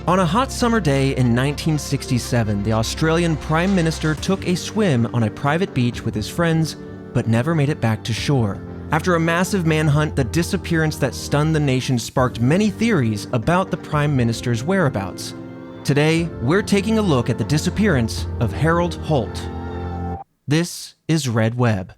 On a hot summer day in 1967, the Australian Prime Minister took a swim on a private beach with his friends, but never made it back to shore. After a massive manhunt, the disappearance that stunned the nation sparked many theories about the Prime Minister's whereabouts. Today, we're taking a look at the disappearance of Harold Holt. This is Red Web.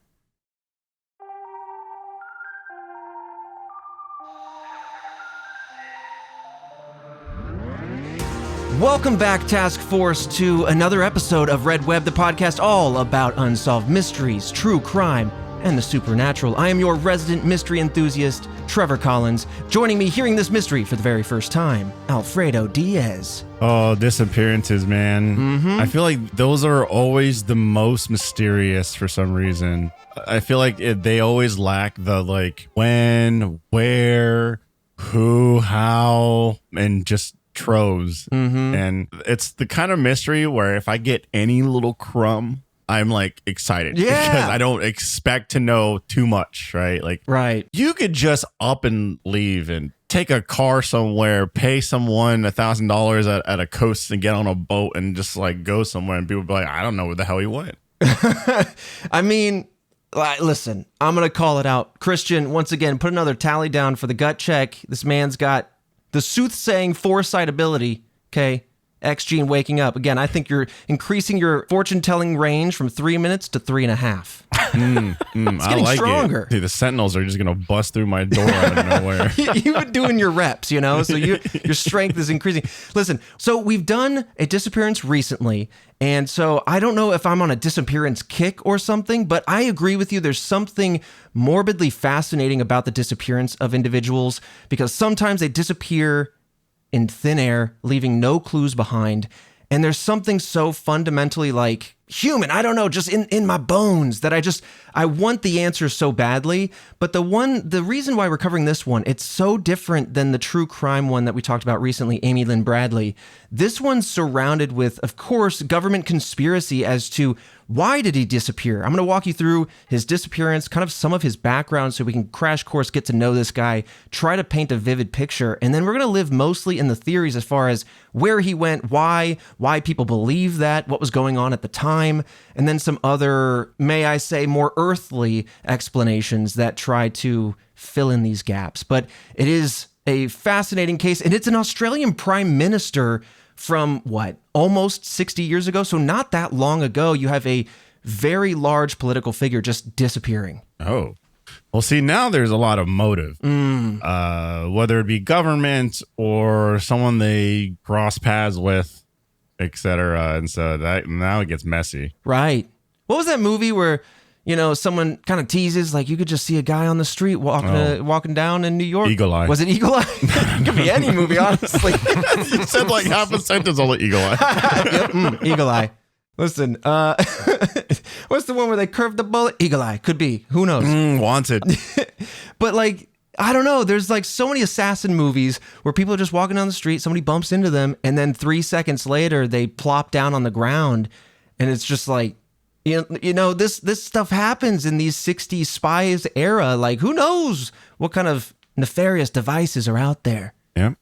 Welcome back, Task Force, to another episode of Red Web, the podcast all about unsolved mysteries, true crime, and the supernatural. I am your resident mystery enthusiast, Trevor Collins. Joining me hearing this mystery for the very first time, Alfredo Diaz. Oh, disappearances, man. I feel like those are always the most mysterious for some reason. I feel like they always lack the when, where, who, how, and just troves. And it's the kind of mystery where if I get any little crumb, I'm excited because I don't expect to know too much, right? You could just up and leave and take a car somewhere, pay someone $1,000 at a coast and get on a boat and just go somewhere, and people be like, I don't know where the hell he went. I mean, listen, I'm gonna call it out. Christian, once again, put another tally down for the gut check. This man's got the soothsaying foresight ability, okay? X gene waking up. Again, I think you're increasing your fortune-telling range from 3 minutes to 3.5. It's getting stronger. Dude, the Sentinels are just going to bust through my door out of nowhere. You've been doing your reps, so your strength is increasing. Listen, so we've done a disappearance recently, and so I don't know if I'm on a disappearance kick or something, but I agree with you. There's something morbidly fascinating about the disappearance of individuals because sometimes they disappear in thin air, leaving no clues behind. And there's something so fundamentally human, I don't know, just in my bones that I want the answer so badly. But the reason why we're covering this one, it's so different than the true crime one that we talked about recently, Amy Lynn Bradley. This one's surrounded with, of course, government conspiracy as to why did he disappear? I'm going to walk you through his disappearance, kind of some of his background so we can crash course, get to know this guy, try to paint a vivid picture. And then we're going to live mostly in the theories as far as where he went, why people believe that, what was going on at the time, and then some other, may I say, more earthly explanations that try to fill in these gaps. But it is a fascinating case, and it's an Australian Prime Minister from almost 60 years ago. So not that long ago, you have a very large political figure just disappearing. Oh, well, see, now there's a lot of motive, whether it be government or someone they cross paths with, etc. And so that now it gets messy. Right. What was that movie where, someone kind of teases, you could just see a guy on the street walking down in New York? Eagle Eye. Was it Eagle Eye? It could be any movie, honestly. You said half a sentence on the Eagle Eye. Yep, Eagle Eye. Listen, what's the one where they curved the bullet? Eagle Eye. Could be. Who knows? Wanted. But I don't know. There's so many assassin movies where people are just walking down the street, somebody bumps into them, and then 3 seconds later, they plop down on the ground, and it's just this stuff happens in these 60s spies era. Who knows what kind of nefarious devices are out there? Yep.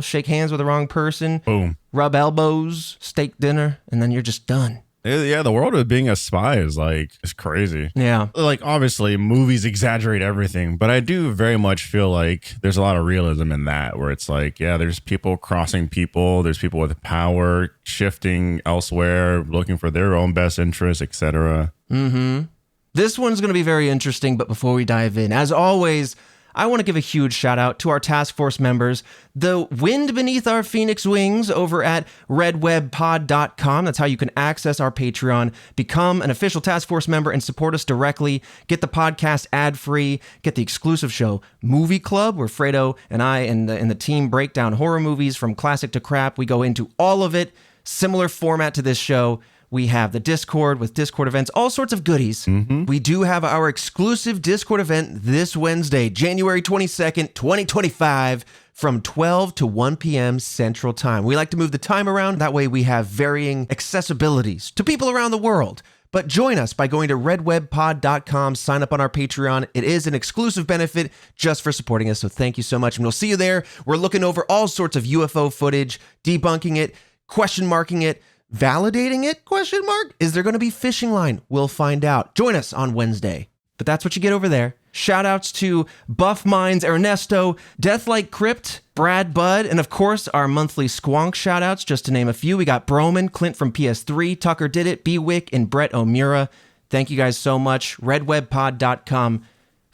Shake hands with the wrong person. Boom. Rub elbows, steak dinner, and then you're just done. Yeah, the world of being a spy is it's crazy. Yeah. Obviously, movies exaggerate everything, but I do very much feel there's a lot of realism in that, where it's there's people crossing people, there's people with power shifting elsewhere, looking for their own best interests, etc. This one's going to be very interesting, but before we dive in, as always, I want to give a huge shout out to our task force members, the wind beneath our phoenix wings over at redwebpod.com. That's how you can access our Patreon, become an official task force member, and support us directly. Get the podcast ad-free, get the exclusive show Movie Club, where Fredo and I and the team break down horror movies from classic to crap. We go into all of it, similar format to this show. We have the Discord with Discord events, all sorts of goodies. We do have our exclusive Discord event this Wednesday, January 22nd, 2025, from 12 to 1 p.m. Central Time. We like to move the time around. That way we have varying accessibilities to people around the world. But join us by going to redwebpod.com, sign up on our Patreon. It is an exclusive benefit just for supporting us, so thank you so much, and we'll see you there. We're looking over all sorts of UFO footage, debunking it, question marking it, validating it, question mark? Is there going to be fishing line? We'll find out. Join us on Wednesday. But that's what you get over there. Shout outs to Buff Minds, Ernesto, Deathlike Crypt, Brad Budd, and of course our monthly Squonk shout outs, just to name a few. We got Broman, Clint from PS3, Tucker Did It, B-Wick, and Brett O'Mura. Thank you guys so much. redwebpod.com.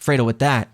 Fredo, with that,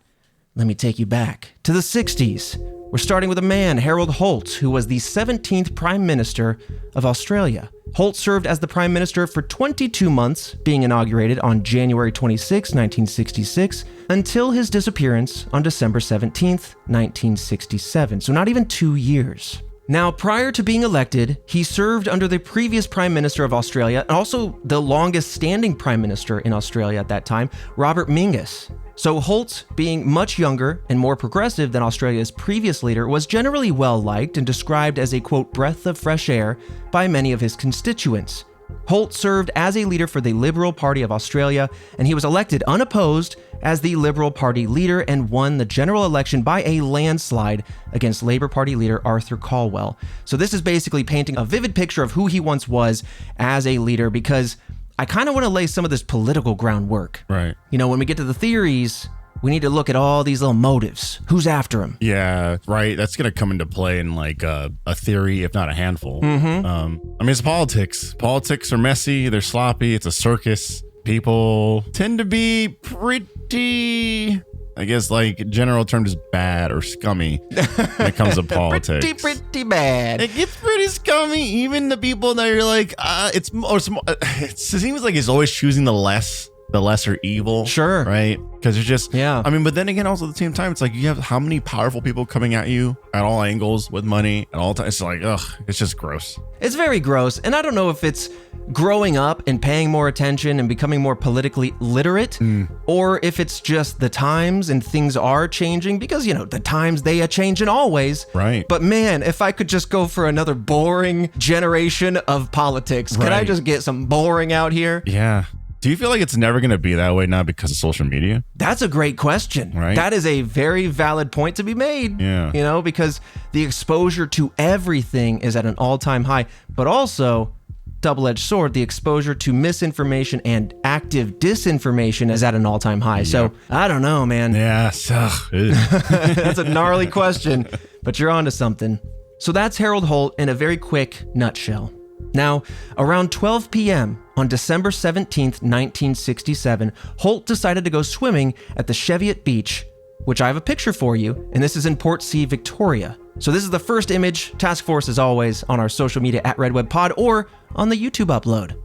let me take you back to the 60s. We're starting with a man, Harold Holt, who was the 17th Prime Minister of Australia. Holt served as the Prime Minister for 22 months, being inaugurated on January 26, 1966, until his disappearance on December 17, 1967. So not even 2 years. Now, prior to being elected, he served under the previous Prime Minister of Australia, and also the longest standing Prime Minister in Australia at that time, Robert Mingus. So Holt, being much younger and more progressive than Australia's previous leader, was generally well-liked and described as a, quote, breath of fresh air by many of his constituents. Holt served as a leader for the Liberal Party of Australia, and he was elected unopposed as the Liberal Party leader and won the general election by a landslide against Labour Party leader Arthur Calwell. So this is basically painting a vivid picture of who he once was as a leader, because I kind of want to lay some of this political groundwork. Right. You know, when we get to the theories, we need to look at all these little motives. Who's after him? Yeah, right. That's going to come into play in like a theory, if not a handful. I mean, it's politics. Politics are messy. They're sloppy. It's a circus. People tend to be pretty, I guess, like general term, just bad or scummy when it comes to politics. pretty bad. It gets pretty scummy. Even the people that are like, it seems like it's always choosing the lesser evil. Sure. Right? Because it's just, yeah. I mean, but then again, also at the same time, it's like you have how many powerful people coming at you at all angles with money at all times. It's like, ugh, it's just gross. It's very gross. And I don't know if it's growing up and paying more attention and becoming more politically literate, or if it's just the times and things are changing, because, you know, the times, they are changing always. Right. But man, if I could just go for another boring generation of politics, could I just get some boring out here? Yeah. Do you feel like it's never going to be that way now because of social media? That's a great question. Right. That is a very valid point to be made. Yeah. You know, because the exposure to everything is at an all-time high, but also, double-edged sword, the exposure to misinformation and active disinformation is at an all-time high. Yeah. So I don't know, man. Yeah. That's a gnarly question, but you're onto something. So that's Harold Holt in a very quick nutshell. Now, around 12 p.m. on December 17th, 1967, Holt decided to go swimming at the Cheviot Beach, which I have a picture for you, and this is in Port C, Victoria. So this is the first image. Task Force, as always, on our social media at RedWebPod or on the YouTube upload.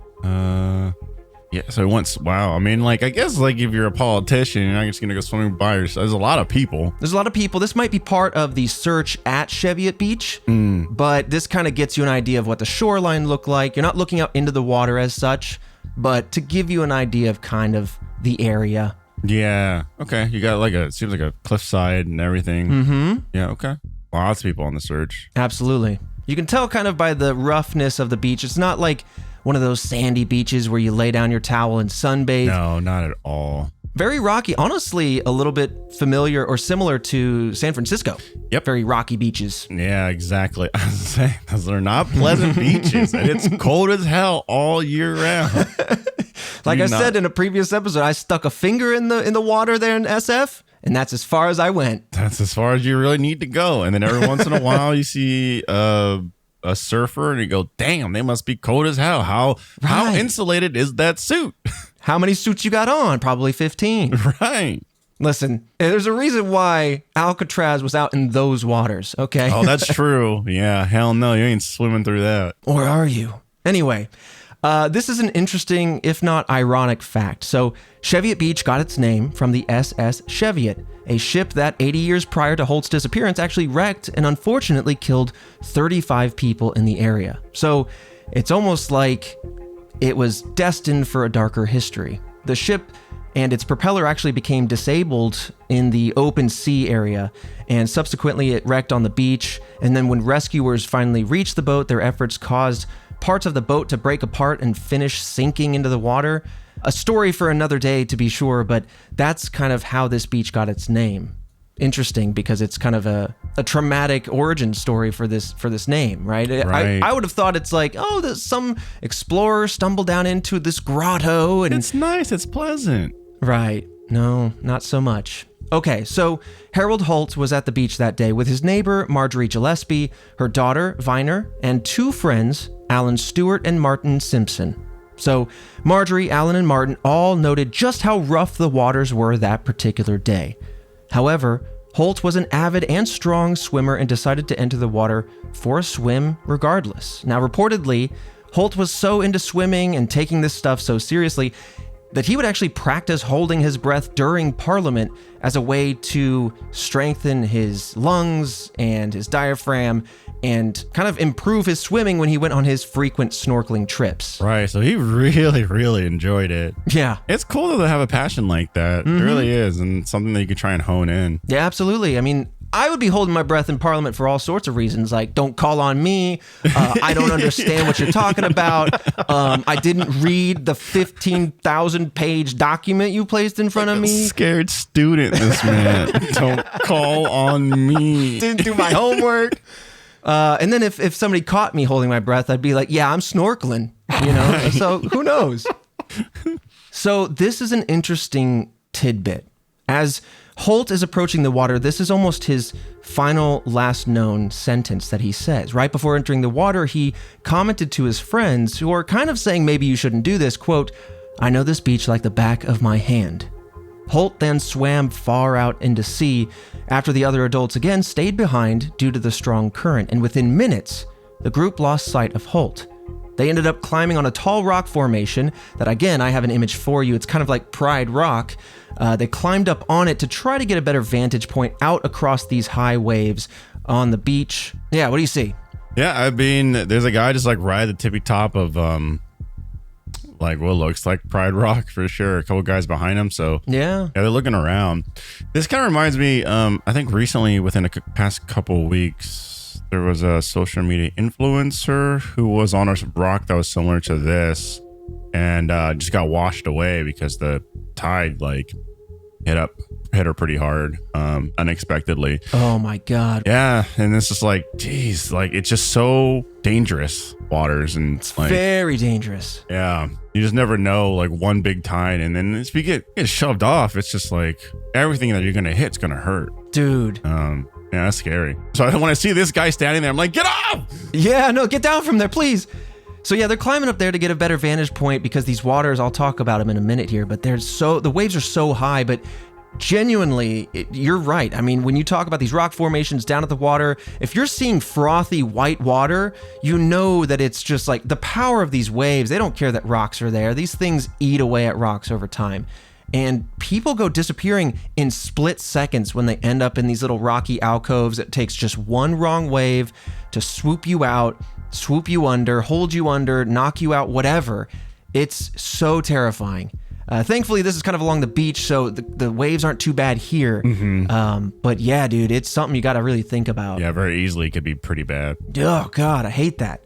Yeah, so once, wow. I mean, like, I guess, like, if you're a politician, you're not just going to go swimming by yourself. There's a lot of people. There's a lot of people. This might be part of the search at Cheviot Beach, but this kind of gets you an idea of what the shoreline looked like. You're not looking out into the water as such, but to give you an idea of kind of the area. Yeah. Okay. You got like it seems like a cliffside and everything. Yeah. Okay. Lots of people on the search. Absolutely. You can tell kind of by the roughness of the beach. It's not like one of those sandy beaches where you lay down your towel and sunbathe. No, not at all. Very rocky. Honestly, a little bit familiar or similar to San Francisco. Yep. Very rocky beaches. Yeah, exactly. I was saying, those are not pleasant beaches, and it's cold as hell all year round. Like I said in a previous episode, I stuck a finger in the water there in SF, and that's as far as I went. That's as far as you really need to go. And then every once in a while, you see a surfer, and you go, "Damn, they must be cold as hell. How insulated is that suit?" How many suits you got on? Probably 15. Right. Listen, there's a reason why Alcatraz was out in those waters, okay? Oh, that's true. Yeah, hell no, you ain't swimming through that. Or are you? Anyway, this is an interesting, if not ironic, fact. So, Cheviot Beach got its name from the SS Cheviot, a ship that 80 years prior to Holt's disappearance actually wrecked and unfortunately killed 35 people in the area. So, it's almost like it was destined for a darker history. The ship and its propeller actually became disabled in the open sea area, and subsequently it wrecked on the beach. And then when rescuers finally reached the boat, their efforts caused parts of the boat to break apart and finish sinking into the water. A story for another day, to be sure, but that's kind of how this beach got its name. Interesting, because it's kind of a traumatic origin story for this name, right? Right. I would have thought it's like, oh, there's some explorer stumbled down into this grotto and It's nice. It's pleasant. Right. No, not so much. Okay, so Harold Holt was at the beach that day with his neighbor, Marjorie Gillespie, her daughter, Viner, and two friends, Alan Stewart and Martin Simpson. So Marjorie, Alan, and Martin all noted just how rough the waters were that particular day. However, Holt was an avid and strong swimmer and decided to enter the water for a swim regardless. Now, reportedly, Holt was so into swimming and taking this stuff so seriously that he would actually practice holding his breath during Parliament as a way to strengthen his lungs and his diaphragm and kind of improve his swimming when he went on his frequent snorkeling trips. Right. So he really, really enjoyed it. Yeah. It's cool to have a passion like that. It really is. And something that you could try and hone in. Yeah, absolutely. I mean, I would be holding my breath in Parliament for all sorts of reasons, like don't call on me. I don't understand what you're talking about. I didn't read the 15,000-page document you placed in front of me. Scared student, this man. Don't call on me. Didn't do my homework. And then if somebody caught me holding my breath, I'd be like, yeah, I'm snorkeling, you know? So who knows? So this is an interesting tidbit. As Holt is approaching the water, this is almost his final last known sentence that he says. Right before entering the water, he commented to his friends, who are kind of saying maybe you shouldn't do this, quote, "I know this beach like the back of my hand." Holt then swam far out into sea after the other adults again stayed behind due to the strong current, and within minutes, the group lost sight of Holt. They ended up climbing on a tall rock formation that, again, I have an image for you. It's kind of like Pride Rock. They climbed up on it to try to get a better vantage point out across these high waves on the beach. Yeah, what do you see? Yeah, I mean, there's a guy just like right at the tippy top of like what looks like Pride Rock for sure. A couple guys behind him. So Yeah. they're looking around. This kind of reminds me, I think recently within the past couple weeks, there was a social media influencer who was on a rock that was similar to this and just got washed away because the tide like hit her pretty hard unexpectedly. Oh my God. Yeah, and it's just like, geez, like it's just so dangerous waters, and It's like very dangerous. yeah, you just never know, like one big tide, and then if you get shoved off, it's just like everything that you're gonna hit's gonna hurt. Dude. Yeah, that's scary. So I don't want to see this guy standing there. I'm like, get off! Yeah, no, get down from there, please. So yeah, they're climbing up there to get a better vantage point because these waters, I'll talk about them in a minute here, but the waves are so high, but genuinely, you're right. I mean, when you talk about these rock formations down at the water, if you're seeing frothy white water, you know that it's just like the power of these waves. They don't care that rocks are there. These things eat away at rocks over time. And people go disappearing in split seconds when they end up in these little rocky alcoves. It takes just one wrong wave to swoop you out, swoop you under, hold you under, knock you out, whatever. It's so terrifying. Thankfully, this is kind of along the beach, so the waves aren't too bad here. But yeah, dude, it's something you got to really think about. Yeah, very easily could be pretty bad. Oh, God, I hate that.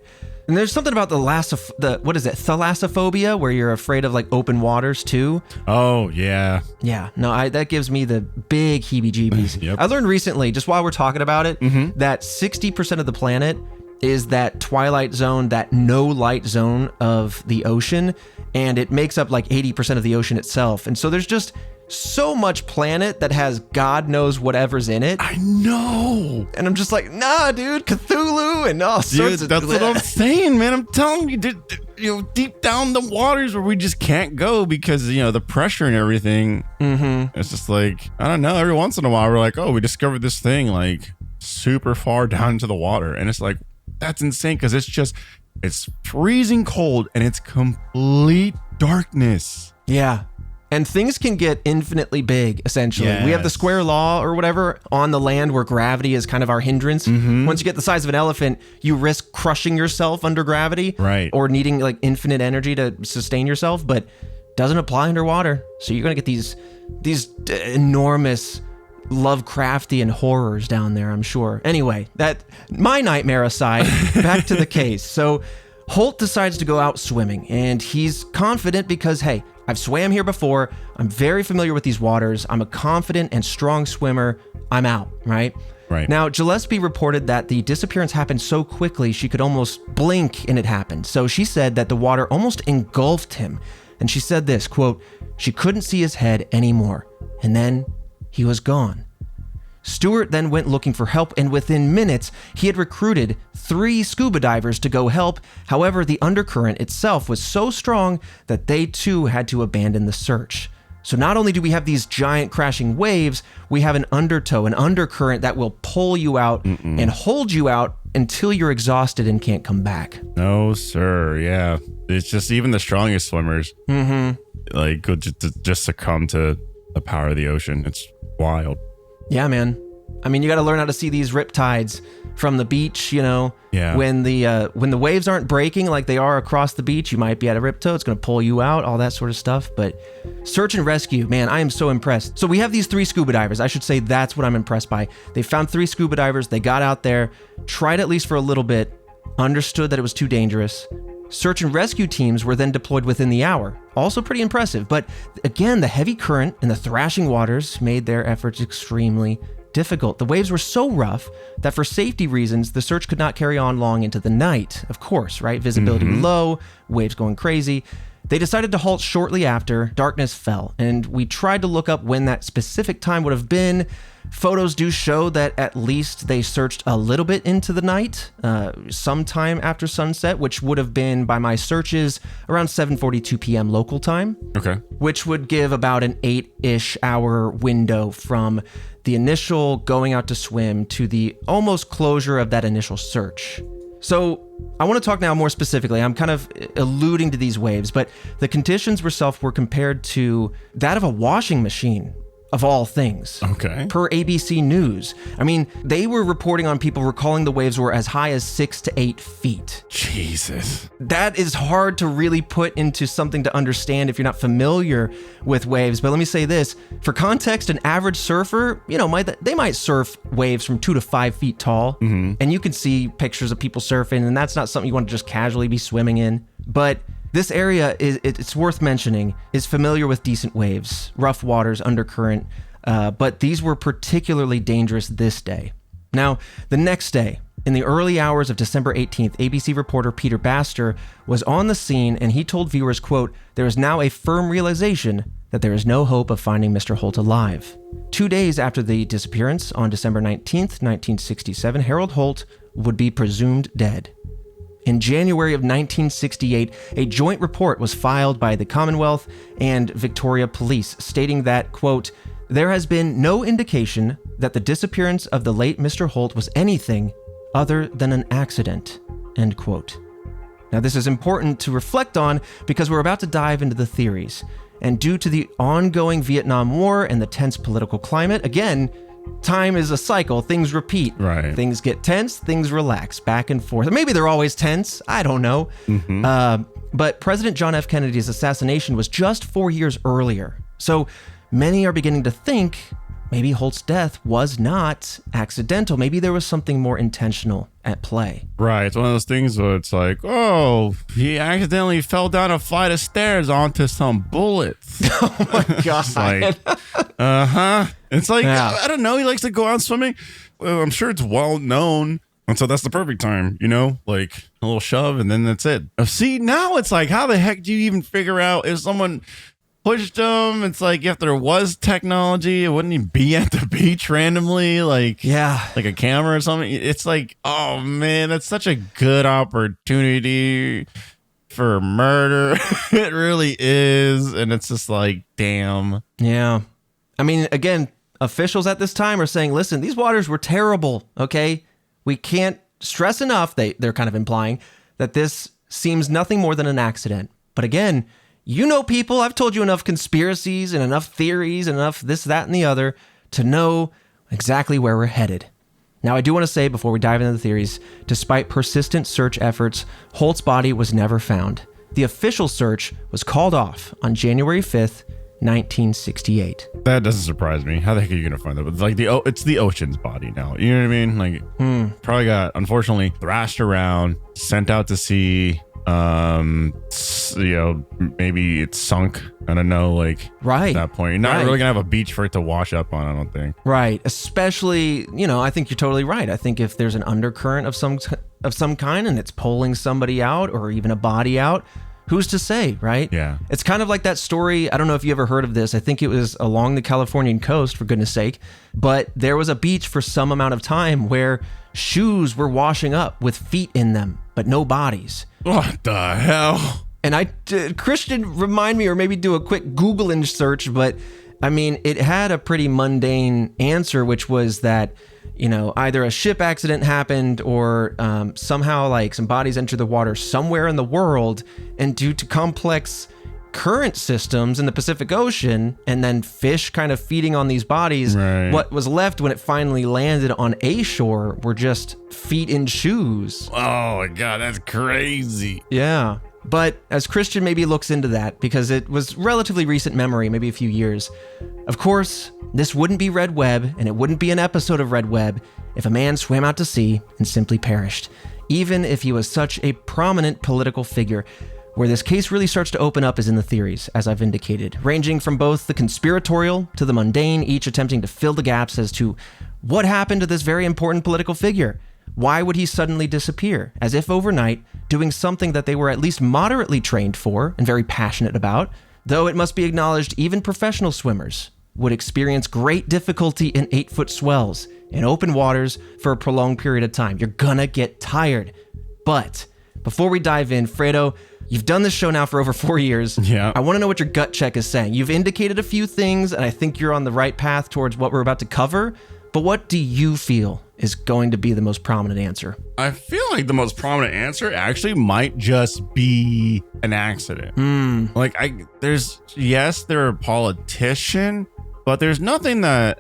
And there's something about thalassophobia, where you're afraid of like open waters too. Oh, yeah. Yeah, no, that gives me the big heebie-jeebies. Yep. I learned recently, just while we're talking about it, that 60% of the planet is that twilight zone, that no light zone of the ocean, and it makes up like 80% of the ocean itself. And so there's just so much planet that has God knows whatever's in it. I know. And I'm just like, nah, dude, Cthulhu and all sorts of... That's what I'm saying, man. I'm telling you, deep down the waters where we just can't go because, the pressure and everything. It's just like, I don't know. Every once in a while, we're like, oh, we discovered this thing like super far down into the water. And it's like, that's insane because it's freezing cold and it's complete darkness. Yeah. And things can get infinitely big, essentially. Yes. We have the square law or whatever on the land where gravity is kind of our hindrance. Once you get the size of an elephant, you risk crushing yourself under gravity. Right. Or needing like infinite energy to sustain yourself, but doesn't apply underwater. So you're going to get these enormous Lovecraftian horrors down there, I'm sure. Anyway, that my nightmare aside, back to the case. So Holt decides to go out swimming, and he's confident because, hey, I've swam here before. I'm very familiar with these waters. I'm a confident and strong swimmer. I'm out, right? Right. Now, Gillespie reported that the disappearance happened so quickly she could almost blink and it happened. So she said that the water almost engulfed him. And she said this, quote, she couldn't see his head anymore. And then he was gone. Stewart then went looking for help, and within minutes, he had recruited 3 scuba divers to go help. However, the undercurrent itself was so strong that they too had to abandon the search. So not only do we have these giant crashing waves, we have an undertow, an undercurrent that will pull you out and hold you out until you're exhausted and can't come back. No, sir. Yeah. It's just even the strongest swimmers like could just succumb to the power of the ocean. It's wild. Yeah, man. I mean, you got to learn how to see these riptides from the beach, you know. Yeah. When the waves aren't breaking like they are across the beach, you might be at a riptow. It's going to pull you out, all that sort of stuff. But search and rescue, man, I am so impressed. So we have these 3 scuba divers. I should say that's what I'm impressed by. They found 3 scuba divers. They got out there, tried at least for a little bit, understood that it was too dangerous. Search and rescue teams were then deployed within the hour. Also pretty impressive. But again, the heavy current and the thrashing waters made their efforts extremely difficult. The waves were so rough that for safety reasons, the search could not carry on long into the night. Of course, right? Visibility low, waves going crazy. They decided to halt shortly after. Darkness fell, and we tried to look up when that specific time would have been. Photos do show that at least they searched a little bit into the night, sometime after sunset, which would have been, by my searches, around 7:42 p.m. local time. Okay. Which would give about an 8-ish hour window from the initial going out to swim to the almost closure of that initial search. So I want to talk now more specifically. I'm kind of alluding to these waves, but the conditions themselves were compared to that of a washing machine, of all things. Okay. Per ABC News. I mean, they were reporting on people recalling the waves were as high as 6 to 8 feet. Jesus. That is hard to really put into something to understand if you're not familiar with waves. But let me say this, for context, an average surfer, you know, they might surf waves from 2 to 5 feet tall. And you can see pictures of people surfing, and that's not something you want to just casually be swimming in. But this area, it's worth mentioning, is familiar with decent waves, rough waters, undercurrent, but these were particularly dangerous this day. Now, the next day, in the early hours of December 18th, ABC reporter Peter Baster was on the scene, and he told viewers, quote, there is now a firm realization that there is no hope of finding Mr. Holt alive. 2 days after the disappearance, on December 19th, 1967, Harold Holt would be presumed dead. In January of 1968, a joint report was filed by the Commonwealth and Victoria Police stating that, quote, there has been no indication that the disappearance of the late Mr. Holt was anything other than an accident, end quote. Now, this is important to reflect on because we're about to dive into the theories. And due to the ongoing Vietnam War and the tense political climate, again, time is a cycle. Things repeat. Right. Things get tense, things relax, back and forth. Maybe they're always tense. I don't know. But President John F. Kennedy's assassination was just 4 years earlier. So many are beginning to think maybe Holt's death was not accidental. Maybe there was something more intentional at play. Right. It's one of those things where it's like, oh, he accidentally fell down a flight of stairs onto some bullets. Oh my God. It's like, It's like, I don't know. He likes to go out swimming. Well, I'm sure it's well known. And so that's the perfect time, you know, like a little shove and then that's it. See, now it's like, how the heck do you even figure out if someone pushed him? It's like if there was technology, it wouldn't even be at the beach randomly, like like a camera or something. It's like, oh man, that's such a good opportunity for murder. It really is. And it's just like, damn. Yeah. I mean, again, officials at this time are saying, listen, these waters were terrible, okay? We can't stress enough, they're kind of implying, that this seems nothing more than an accident. But again, you know people, I've told you enough conspiracies and enough theories and enough this, that, and the other to know exactly where we're headed. Now, I do want to say before we dive into the theories, despite persistent search efforts, Holt's body was never found. The official search was called off on January 5th, 1968. That doesn't surprise me. How the heck are you gonna find that? It's like it's the ocean's body now. You know what I mean? Like probably got unfortunately thrashed around, sent out to sea, Maybe it's sunk. I don't know, like Right. at that point. You're not really gonna have a beach for it to wash up on, I don't think. Right. Especially, I think you're totally right. I think if there's an undercurrent of some kind and it's pulling somebody out or even a body out, who's to say, right? Yeah. It's kind of like that story. I don't know if you ever heard of this. I think it was along the Californian coast, for goodness sake. But there was a beach for some amount of time where shoes were washing up with feet in them, but no bodies. What the hell? And Christian, remind me, or maybe do a quick Google search, but I mean, it had a pretty mundane answer, which was that, either a ship accident happened or somehow like some bodies entered the water somewhere in the world, and due to complex current systems in the Pacific Ocean and then fish kind of feeding on these bodies, right. What was left when it finally landed on a shore were just feet in shoes. Oh my God, that's crazy. Yeah. But as Christian maybe looks into that, because it was relatively recent memory, maybe a few years, of course, this wouldn't be Red Web, and it wouldn't be an episode of Red Web if a man swam out to sea and simply perished, even if he was such a prominent political figure. Where this case really starts to open up is in the theories, as I've indicated, ranging from both the conspiratorial to the mundane, each attempting to fill the gaps as to what happened to this very important political figure. Why would he suddenly disappear, as if overnight, doing something that they were at least moderately trained for and very passionate about? Though it must be acknowledged, even professional swimmers would experience great difficulty in 8-foot swells in open waters for a prolonged period of time. You're gonna get tired. But before we dive in, Fredo, you've done this show now for over 4 years. Yeah. I want to know what your gut check is saying. You've indicated a few things, and I think you're on the right path towards what we're about to cover. But what do you feel is going to be the most prominent answer? I feel like the most prominent answer actually might just be an accident. They're a politician, but there's nothing that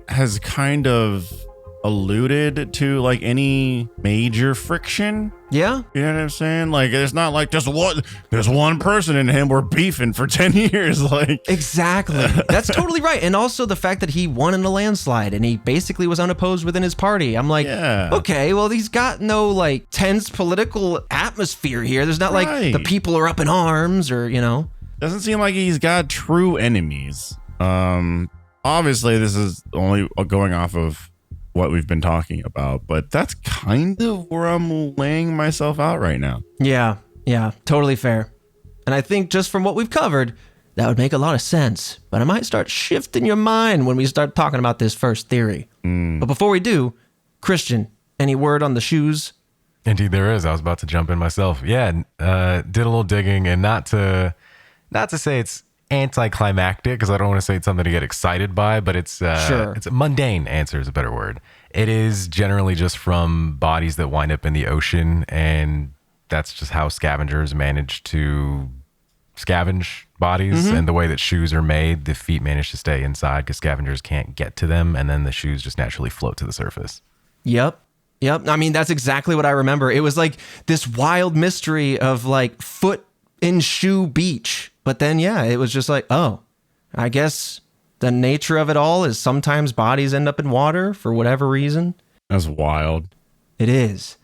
has kind of alluded to like any major friction. Yeah. You know what I'm saying? Like, it's not like there's one person and him we're beefing for 10 years. Like, exactly. That's totally right. And also the fact that he won in a landslide and he basically was unopposed within his party. I'm like, okay, well, he's got no like tense political atmosphere here. There's not like the people are up in arms or, Doesn't seem like he's got true enemies. Obviously, this is only going off of what we've been talking about, but that's kind of where I'm laying myself out right now. Yeah, totally fair. And I think just from what we've covered, that would make a lot of sense. But I might start shifting your mind when we start talking about this first theory. But before we do, Christian, any word on the shoes? Indeed there is. I was about to jump in myself. Yeah, did a little digging, and not to say it's anticlimactic, because I don't want to say it's something to get excited by, but it's it's a mundane answer is a better word. It is generally just from bodies that wind up in the ocean, and that's just how scavengers manage to scavenge bodies. And the way that shoes are made, the feet manage to stay inside because scavengers can't get to them, and then the shoes just naturally float to the surface. Yep. I mean, that's exactly what I remember. It was like this wild mystery of like foot in shoe beach. But then, it was just like, oh, I guess the nature of it all is sometimes bodies end up in water for whatever reason. That's wild. It is.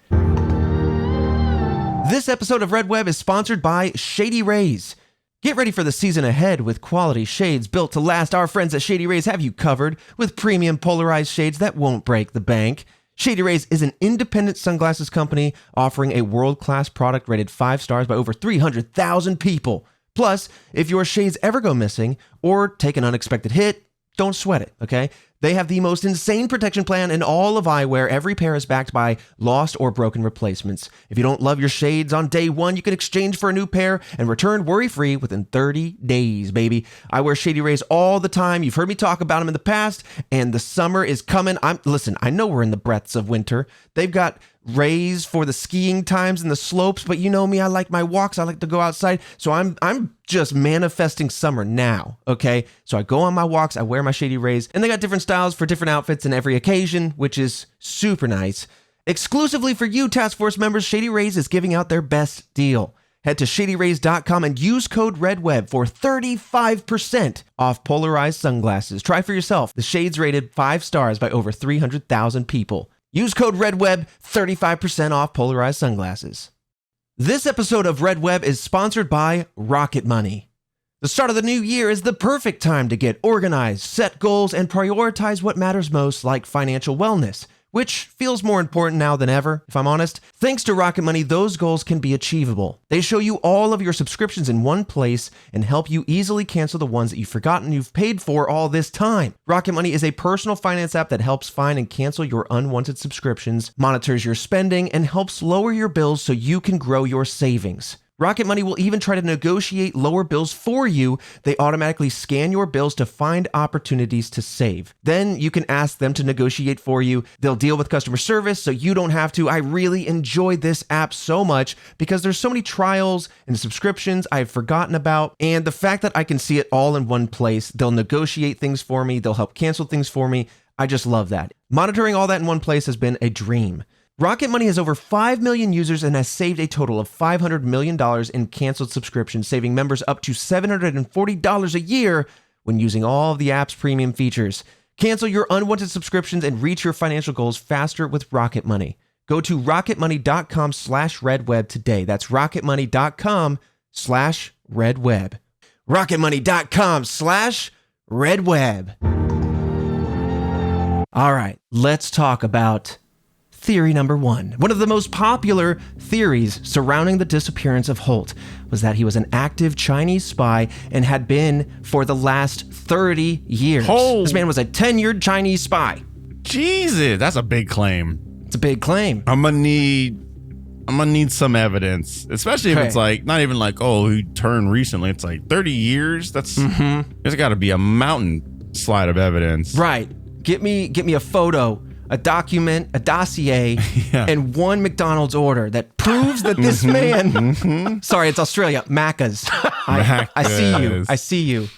This episode of Red Web is sponsored by Shady Rays. Get ready for the season ahead with quality shades built to last. Our friends at Shady Rays have you covered with premium polarized shades that won't break the bank. Shady Rays is an independent sunglasses company offering a world-class product rated 5 stars by over 300,000 people. Plus, if your shades ever go missing or take an unexpected hit, don't sweat it, okay? They have the most insane protection plan in all of eyewear. Every pair is backed by lost or broken replacements. If you don't love your shades on day one, you can exchange for a new pair and return worry-free within 30 days, baby. I wear Shady Rays all the time. You've heard me talk about them in the past, and the summer is coming. Listen, I know we're in the breadths of winter. They've got rays for the skiing times and the slopes, but you know me, I like my walks. I like to go outside. So I'm just manifesting summer now, okay? So I go on my walks, I wear my Shady Rays, and they got different styles for different outfits and every occasion, which is super nice. Exclusively for you, Task Force members, Shady Rays is giving out their best deal. Head to shadyrays.com and use code REDWEB for 35% off polarized sunglasses. Try for yourself. The shades rated 5 stars by over 300,000 people. Use code REDWEB, 35% off polarized sunglasses. This episode of Red Web is sponsored by Rocket Money. The start of the new year is the perfect time to get organized, set goals, and prioritize what matters most, like financial wellness, which feels more important now than ever, if I'm honest. Thanks to Rocket Money, those goals can be achievable. They show you all of your subscriptions in one place and help you easily cancel the ones that you've forgotten you've paid for all this time. Rocket Money is a personal finance app that helps find and cancel your unwanted subscriptions, monitors your spending, and helps lower your bills so you can grow your savings. Rocket Money will even try to negotiate lower bills for you. They automatically scan your bills to find opportunities to save. Then you can ask them to negotiate for you. They'll deal with customer service so you don't have to. I really enjoy this app so much because there's so many trials and subscriptions I've forgotten about. And the fact that I can see it all in one place, they'll negotiate things for me. They'll help cancel things for me. I just love that. Monitoring all that in one place has been a dream. Rocket Money has over 5 million users and has saved a total of $500 million in canceled subscriptions, saving members up to $740 a year when using all of the app's premium features. Cancel your unwanted subscriptions and reach your financial goals faster with Rocket Money. Go to rocketmoney.com/redweb today. That's rocketmoney.com/redweb. rocketmoney.com/redweb. All right, let's talk about theory number one. One of the most popular theories surrounding the disappearance of Holt was that he was an active Chinese spy and had been for the last 30 years. Oh. This man was a tenured Chinese spy. Jesus, that's a big claim. It's a big claim. I'm gonna need some evidence, especially if it's like not even like, oh, he turned recently. It's like 30 years. That's there's got to be a mountain slide of evidence. Right. Get me a photo, a document, a dossier, and one McDonald's order that proves that this man, sorry, it's Australia, Macca's. I see you.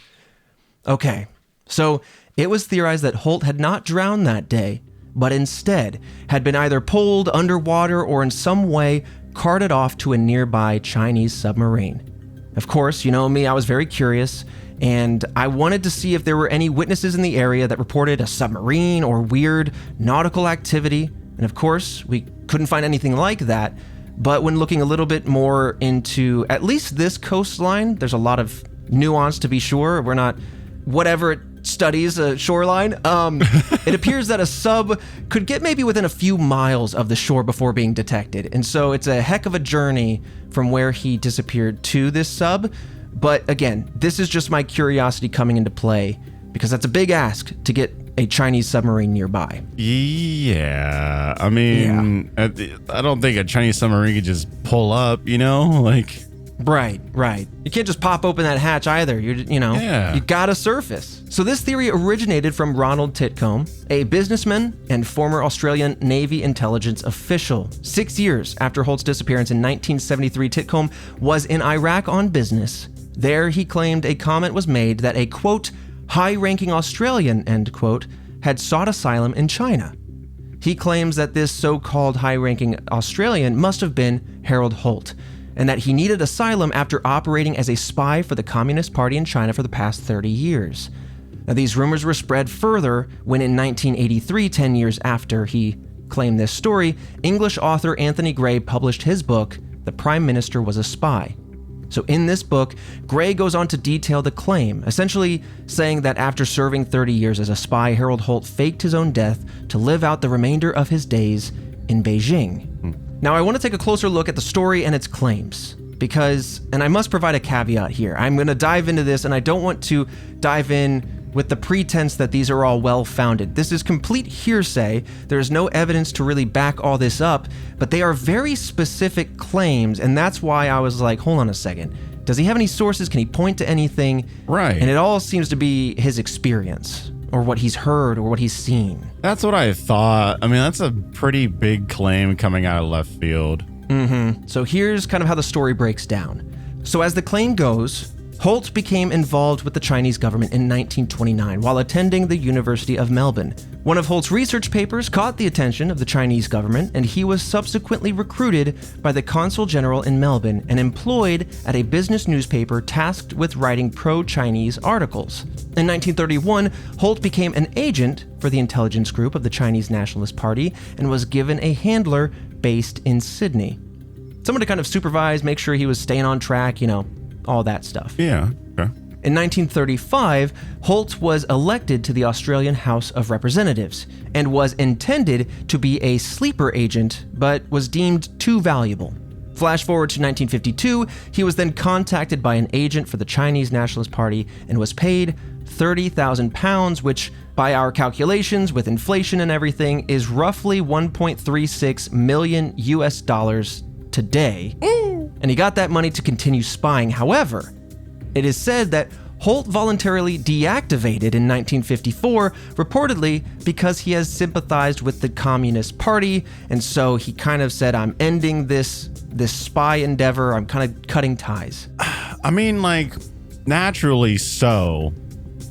Okay, so it was theorized that Holt had not drowned that day, but instead had been either pulled underwater or in some way carted off to a nearby Chinese submarine. Of course, you know me, I was very curious, and I wanted to see if there were any witnesses in the area that reported a submarine or weird nautical activity. And of course, we couldn't find anything like that. But when looking a little bit more into at least this coastline, there's a lot of nuance to be sure. We're not whatever it studies a shoreline. It appears that a sub could get maybe within a few miles of the shore before being detected. And so it's a heck of a journey from where he disappeared to this sub. But again, this is just my curiosity coming into play because that's a big ask to get a Chinese submarine nearby. Yeah. I mean, I don't think a Chinese submarine could just pull up, you know? Like, Right. You can't just pop open that hatch either. You gotta surface. So this theory originated from Ronald Titcomb, a businessman and former Australian Navy intelligence official. 6 years after Holt's disappearance in 1973, Titcomb was in Iraq on business. There, he claimed a comment was made that a, quote, high-ranking Australian, end quote, had sought asylum in China. He claims that this so-called high-ranking Australian must have been Harold Holt, and that he needed asylum after operating as a spy for the Communist Party in China for the past 30 years. Now, these rumors were spread further when in 1983, 10 years after he claimed this story, English author Anthony Gray published his book, The Prime Minister Was a Spy. So in this book, Gray goes on to detail the claim, essentially saying that after serving 30 years as a spy, Harold Holt faked his own death to live out the remainder of his days in Beijing. Now, I want to take a closer look at the story and its claims, because, and I must provide a caveat here, I'm going to dive into this, and I don't want to dive in with the pretense that these are all well-founded. This is complete hearsay. There's no evidence to really back all this up, but they are very specific claims, and that's why I was like, hold on a second. Does he have any sources? Can he point to anything? Right. And it all seems to be his experience, or what he's heard, or what he's seen. That's what I thought. I mean, that's a pretty big claim coming out of left field. So here's kind of how the story breaks down. So as the claim goes, Holt became involved with the Chinese government in 1929 while attending the University of Melbourne. One of Holt's research papers caught the attention of the Chinese government, and he was subsequently recruited by the Consul General in Melbourne and employed at a business newspaper tasked with writing pro-Chinese articles. In 1931, Holt became an agent for the intelligence group of the Chinese Nationalist Party and was given a handler based in Sydney. someone to kind of supervise, make sure he was staying on track, all that stuff. Yeah. Okay. In 1935, Holt was elected to the Australian House of Representatives and was intended to be a sleeper agent, but was deemed too valuable. Flash forward to 1952, he was then contacted by an agent for the Chinese Nationalist Party and was paid £30,000, which by our calculations with inflation and everything is roughly 1.36 million US dollars today. And he got that money to continue spying. However, it is said that Holt voluntarily deactivated in 1954, reportedly because he has sympathized with the Communist Party, and so he kind of said, I'm ending this spy endeavor, I'm kind of cutting ties. I mean, like, naturally so,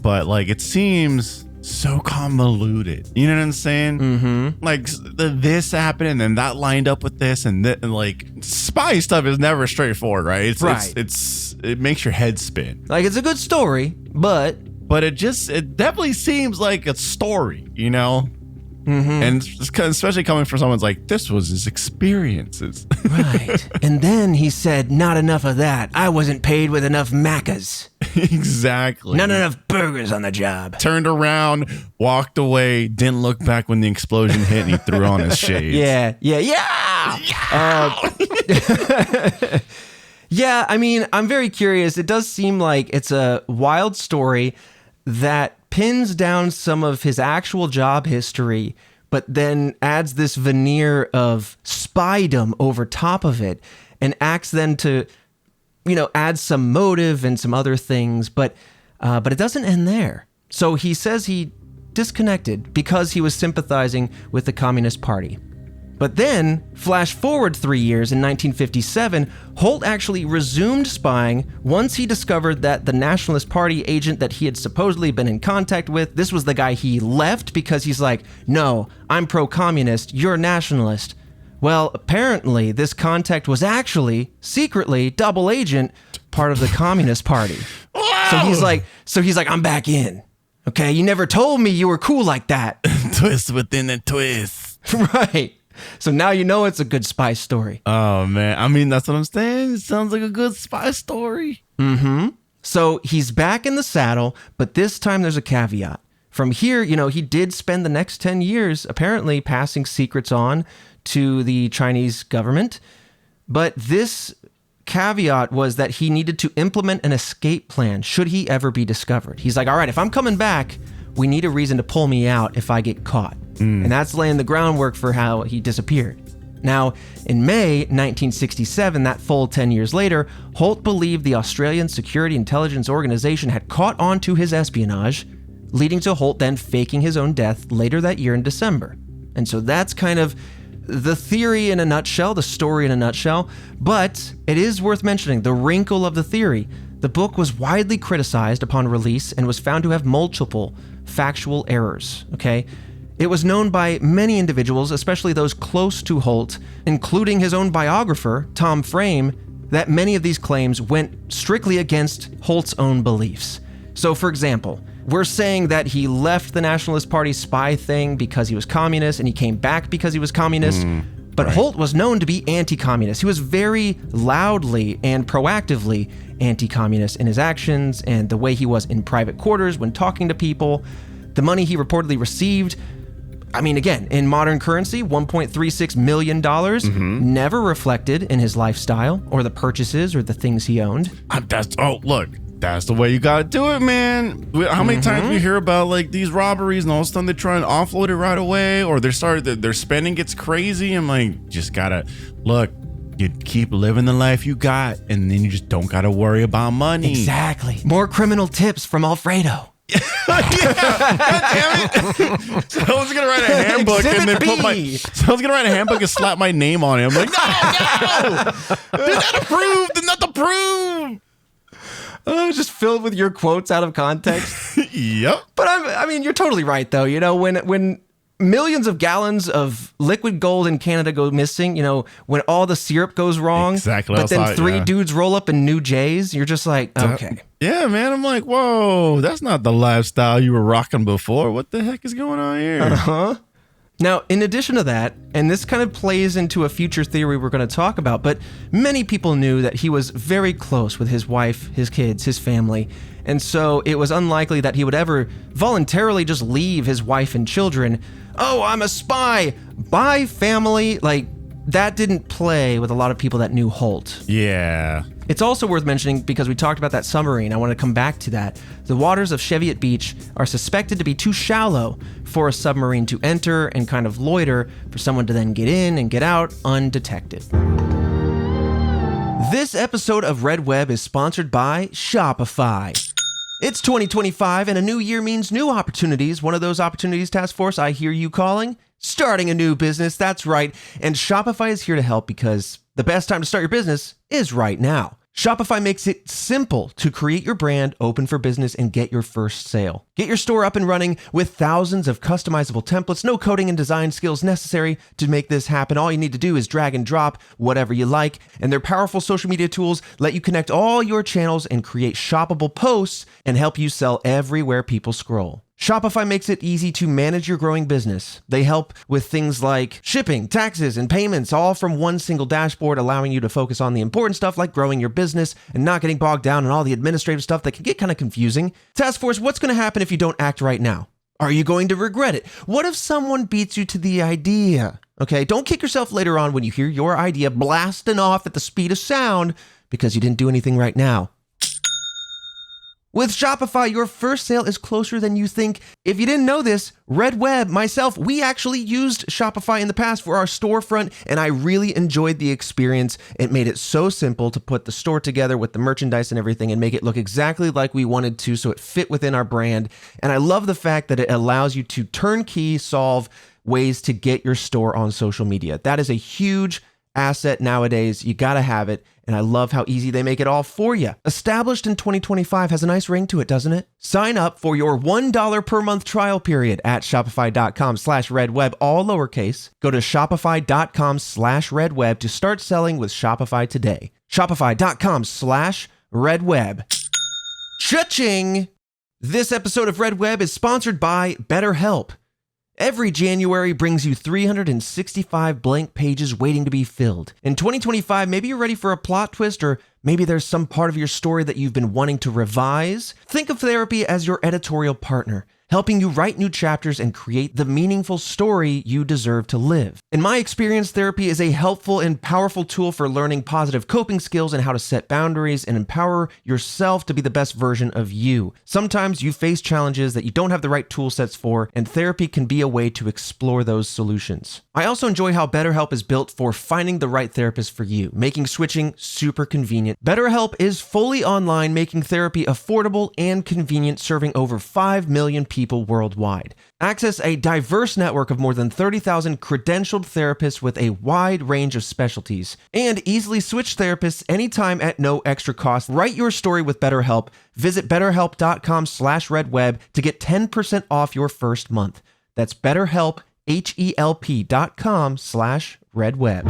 but like, it seems so convoluted. You know what I'm saying? Mm-hmm. Like, this happened and then that lined up with this, and like, spy stuff is never straightforward, right? It makes your head spin. Like, it's a good story, but it definitely seems like a story, Mm-hmm. And especially coming from someone's like, this was his experiences. Right. And then he said, not enough of that. I wasn't paid with enough macas. Exactly. Not enough burgers on the job. Turned around, walked away, didn't look back when the explosion hit, and he threw on his shades. Yeah. Yeah, I mean, I'm very curious. It does seem like it's a wild story that pins down some of his actual job history, but then adds this veneer of spydom over top of it and acts then to, add some motive and some other things, but it doesn't end there. So he says he disconnected because he was sympathizing with the Communist Party. But then, flash forward 3 years in 1957, Holt actually resumed spying once he discovered that the Nationalist Party agent that he had supposedly been in contact with, this was the guy he left because he's like, no, I'm pro-communist, you're nationalist. Well, apparently, this contact was actually, secretly, double agent, part of the Communist Party. Wow. So he's like, I'm back in. Okay, you never told me you were cool like that. Twist within a twist. Right. So now you know it's a good spy story. Oh, man. I mean, that's what I'm saying. It sounds like a good spy story. Mm-hmm. So he's back in the saddle, but this time there's a caveat. From here, he did spend the next 10 years apparently passing secrets on to the Chinese government. But this caveat was that he needed to implement an escape plan should he ever be discovered. He's like, all right, if I'm coming back, we need a reason to pull me out if I get caught. And that's laying the groundwork for how he disappeared. Now, in May 1967, that full 10 years later, Holt believed the Australian Security Intelligence Organization had caught on to his espionage, leading to Holt then faking his own death later that year in December. And so that's kind of the theory in a nutshell, the story in a nutshell. But it is worth mentioning the wrinkle of the theory. The book was widely criticized upon release and was found to have multiple factual errors, okay? It was known by many individuals, especially those close to Holt, including his own biographer, Tom Frame, that many of these claims went strictly against Holt's own beliefs. So, for example, we're saying that he left the Nationalist Party spy thing because he was communist and he came back because he was communist. But right. Holt was known to be anti-communist. He was very loudly and proactively anti-communist in his actions and the way he was in private quarters when talking to people. The money he reportedly received, I mean, again, in modern currency, $1.36 million, never reflected in his lifestyle or the purchases or the things he owned. That's the way you gotta do it, man. How many times we hear about like these robberies and all of a sudden they try and offload it right away, or their spending gets crazy. I'm like, just gotta look. You keep living the life you got, and then you just don't gotta worry about money. Exactly. More criminal tips from Alfredo. Yeah, God damn it. Someone's gonna write a handbook and then someone's gonna write a handbook and slap my name on it. I'm like, no, they're not approved. They're not approved. Oh, just filled with your quotes out of context. Yep. But I mean, you're totally right, though. When millions of gallons of liquid gold in Canada go missing, when all the syrup goes wrong, exactly. But then three dudes roll up in new Jays, you're just like, okay. Yeah, man. I'm like, whoa, that's not the lifestyle you were rocking before. What the heck is going on here? Now, in addition to that, and this kind of plays into a future theory we're going to talk about, but many people knew that he was very close with his wife, his kids, his family, and so it was unlikely that he would ever voluntarily just leave his wife and children. Oh, I'm a spy! Bye, family! Like, that didn't play with a lot of people that knew Holt. Yeah. It's also worth mentioning, because we talked about that submarine, I want to come back to that. The waters of Cheviot Beach are suspected to be too shallow for a submarine to enter and kind of loiter for someone to then get in and get out undetected. This episode of Red Web is sponsored by Shopify. It's 2025 and a new year means new opportunities. One of those opportunities, Task Force, I hear you calling? Starting a new business, that's right. And Shopify is here to help because the best time to start your business is right now. Shopify makes it simple to create your brand, open for business, and get your first sale. Get your store up and running with thousands of customizable templates, no coding and design skills necessary to make this happen. All you need to do is drag and drop whatever you like, and their powerful social media tools let you connect all your channels and create shoppable posts and help you sell everywhere people scroll. Shopify makes it easy to manage your growing business. They help with things like shipping, taxes, and payments, all from one single dashboard, allowing you to focus on the important stuff like growing your business and not getting bogged down in all the administrative stuff that can get kind of confusing. Task Force, what's going to happen if you don't act right now? Are you going to regret it? What if someone beats you to the idea? Okay, don't kick yourself later on when you hear your idea blasting off at the speed of sound because you didn't do anything right now. With Shopify, your first sale is closer than you think. If you didn't know this, Red Web, myself, we actually used Shopify in the past for our storefront, and I really enjoyed the experience. It made it so simple to put the store together with the merchandise and everything and make it look exactly like we wanted to, so it fit within our brand. And I love the fact that it allows you to turnkey solve ways to get your store on social media. That is a huge asset nowadays. You gotta have it. And I love how easy they make it all for you. Established in 2025 has a nice ring to it, doesn't it? Sign up for your $1 per month trial period at shopify.com/redweb, all lowercase. Go to shopify.com/redweb to start selling with Shopify today. Shopify.com/redweb. Cha-ching! This episode of Red Web is sponsored by BetterHelp. Every January brings you 365 blank pages waiting to be filled. In 2025, maybe you're ready for a plot twist, or maybe there's some part of your story that you've been wanting to revise. Think of therapy as your editorial partner, helping you write new chapters and create the meaningful story you deserve to live. In my experience, therapy is a helpful and powerful tool for learning positive coping skills and how to set boundaries and empower yourself to be the best version of you. Sometimes you face challenges that you don't have the right tool sets for, and therapy can be a way to explore those solutions. I also enjoy how BetterHelp is built for finding the right therapist for you, making switching super convenient. BetterHelp is fully online, making therapy affordable and convenient, serving over 5 million people worldwide. Access a diverse network of more than 30,000 credentialed therapists with a wide range of specialties, and easily switch therapists anytime at no extra cost. Write your story with BetterHelp. Visit betterhelp.com/redweb to get 10% off your first month. That's BetterHelp, HELP.com/redweb.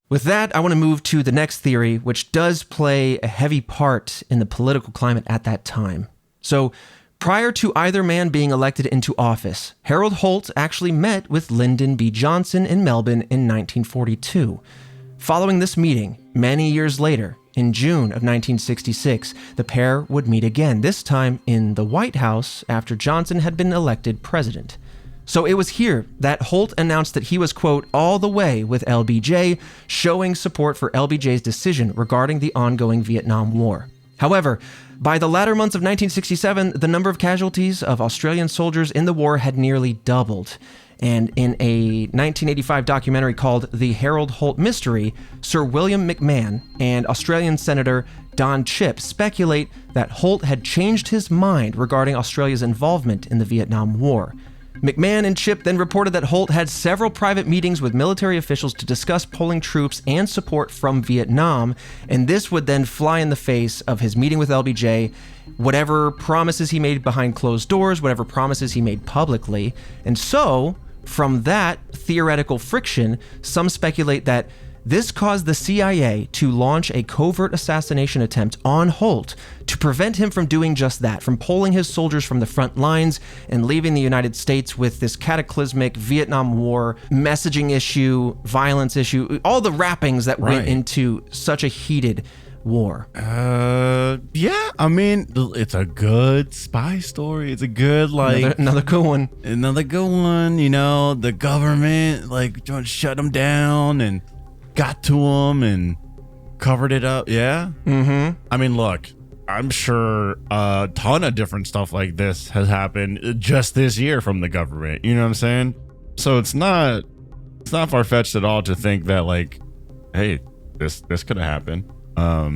With that, I want to move to the next theory, which does play a heavy part in the political climate at that time. So, prior to either man being elected into office, Harold Holt actually met with Lyndon B. Johnson in Melbourne in 1942. Following this meeting, many years later, in June of 1966, the pair would meet again, this time in the White House after Johnson had been elected president. So it was here that Holt announced that he was, quote, all the way with LBJ, showing support for LBJ's decision regarding the ongoing Vietnam War. However, by the latter months of 1967, the number of casualties of Australian soldiers in the war had nearly doubled. And in a 1985 documentary called The Harold Holt Mystery, Sir William McMahon and Australian Senator Don Chipp speculate that Holt had changed his mind regarding Australia's involvement in the Vietnam War. McMahon and Chipp then reported that Holt had several private meetings with military officials to discuss pulling troops and support from Vietnam, and this would then fly in the face of his meeting with LBJ, whatever promises he made behind closed doors, whatever promises he made publicly. And so, from that theoretical friction, some speculate that This caused the CIA to launch a covert assassination attempt on Holt to prevent him from doing just that, from pulling his soldiers from the front lines and leaving the United States with this cataclysmic Vietnam War messaging issue, violence issue, all the wrappings that went into such a heated war. Yeah, I mean, it's a good spy story. It's a good, like, another good one. Another good one. You know, the government like shut them down and got to them and covered it up. Yeah. Mm-hmm. I mean, look, I'm sure a ton of different stuff like this has happened just this year from the government. You know what I'm saying? So it's not far-fetched at all to think that, like, hey, this could have happened.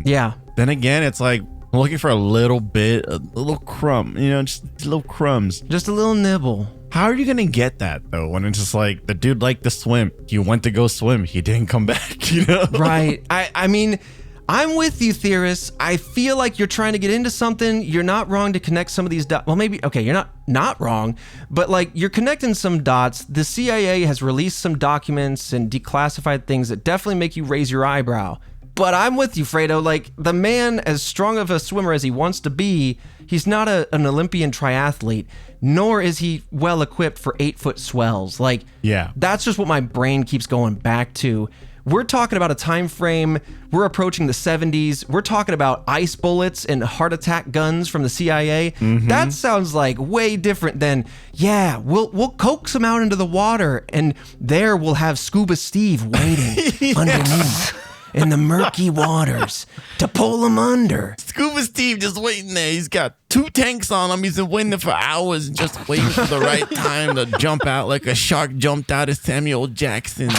Yeah. Then again, it's like I'm looking for a little bit, a little crumb, you know, just little crumbs. Just a little nibble. How are you going to get that, though, when it's just like the dude liked to swim. He went to go swim. He didn't come back, you know? Right. I mean, I'm with you, theorists. I feel like you're trying to get into something. You're not wrong to connect some of these dots. Well, maybe, okay, you're not wrong, but like you're connecting some dots. The CIA has released some documents and declassified things that definitely make you raise your eyebrow. But I'm with you, Fredo. Like, the man, as strong of a swimmer as he wants to be, he's not an Olympian triathlete, nor is he well equipped for 8-foot swells. Like, yeah, that's just what my brain keeps going back to. We're talking about a time frame. We're approaching the 70s. We're talking about ice bullets and heart attack guns from the CIA. Mm-hmm. That sounds like way different than, yeah, we'll coax him out into the water, and there we'll have Scuba Steve waiting underneath in the murky waters to pull him under. Scuba Steve just waiting there. He's got 2 tanks on him. He's been waiting there for hours, just waiting for the right time to jump out like a shark jumped out of Samuel Jackson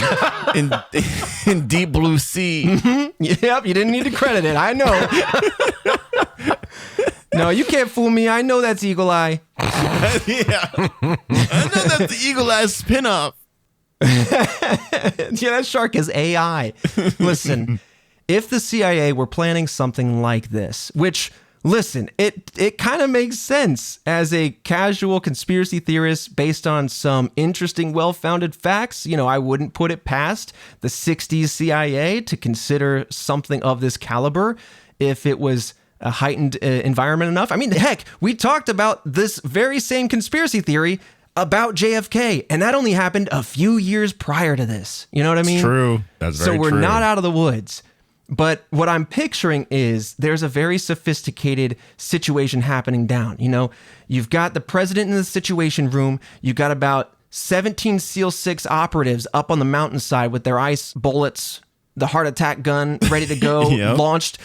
in Deep Blue Sea. Mm-hmm. Yep, you didn't need to credit it. I know. No, you can't fool me. I know that's Eagle Eye. Yeah, I know that's the Eagle Eye spin-off. Yeah, that shark is AI. Listen, if the CIA were planning something like this, which, listen, it kind of makes sense as a casual conspiracy theorist based on some interesting, well-founded facts. You know, I wouldn't put it past the 60s CIA to consider something of this caliber if it was a heightened environment enough. I mean, heck, we talked about this very same conspiracy theory about JFK, and that only happened a few years prior to this. You know what I mean? It's true. That's very true. So we're not out of the woods. But what I'm picturing is there's a very sophisticated situation happening down. You know, you've got the president in the Situation Room. You've got about 17 SEAL 6 operatives up on the mountainside with their ice bullets, the heart attack gun ready to go, Yep. launched,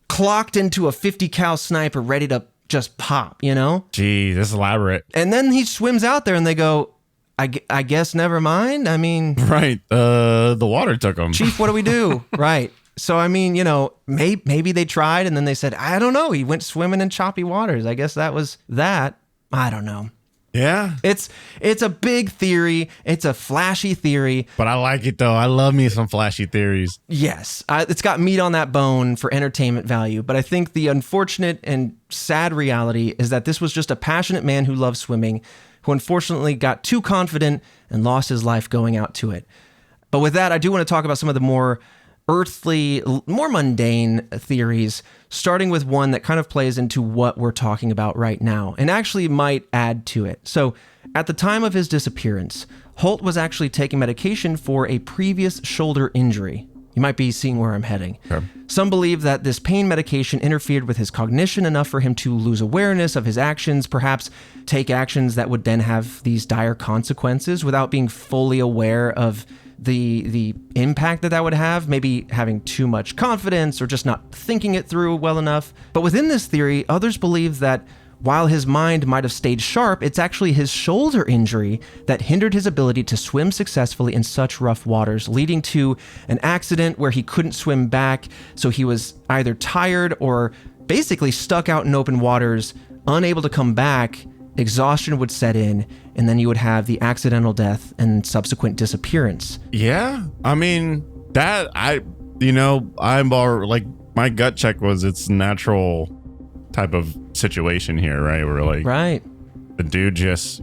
clocked into a 50 cal sniper ready to just pop, you know? Gee, this is elaborate. And then he swims out there and they go, I guess never mind. I mean... Right. The water took him. Chief, what do we do? Right. So, I mean, you know, maybe they tried and then they said, I don't know. He went swimming in choppy waters. I guess that was that. I don't know. Yeah. It's a big theory. It's a flashy theory. But I like it, though. I love me some flashy theories. Yes. It's got meat on that bone for entertainment value. But I think the unfortunate and sad reality is that this was just a passionate man who loved swimming, who unfortunately got too confident and lost his life going out to it. But with that, I do want to talk about some of the more earthly, more mundane theories, starting with one that kind of plays into what we're talking about right now and actually might add to it. So at the time of his disappearance, Holt was actually taking medication for a previous shoulder injury. You might be seeing where I'm heading. Okay. Some believe that this pain medication interfered with his cognition enough for him to lose awareness of his actions, perhaps take actions that would then have these dire consequences without being fully aware of the impact that would have, maybe having too much confidence or just not thinking it through well enough. But within this theory, others believe that while his mind might have stayed sharp, it's actually his shoulder injury that hindered his ability to swim successfully in such rough waters, leading to an accident where he couldn't swim back. So he was either tired or basically stuck out in open waters, unable to come back. Exhaustion would set in, and then you would have the accidental death and subsequent disappearance. Yeah. I mean, I'm like, my gut check was it's natural type of situation here, right? Where like, right. the dude just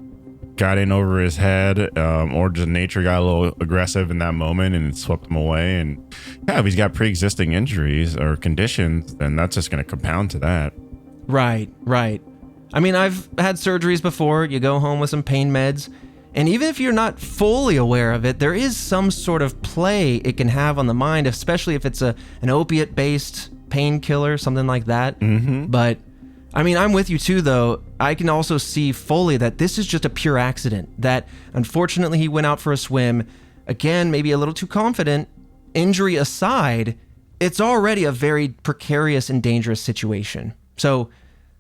got in over his head, or just nature got a little aggressive in that moment and it swept him away. And yeah, if he's got pre-existing injuries or conditions, then that's just going to compound to that. Right. I mean, I've had surgeries before. You go home with some pain meds, and even if you're not fully aware of it, there is some sort of play it can have on the mind, especially if it's an opiate-based painkiller, something like that. Mm-hmm. But I mean, I'm with you too, though. I can also see fully that this is just a pure accident, that unfortunately he went out for a swim, again, maybe a little too confident. Injury aside, it's already a very precarious and dangerous situation. So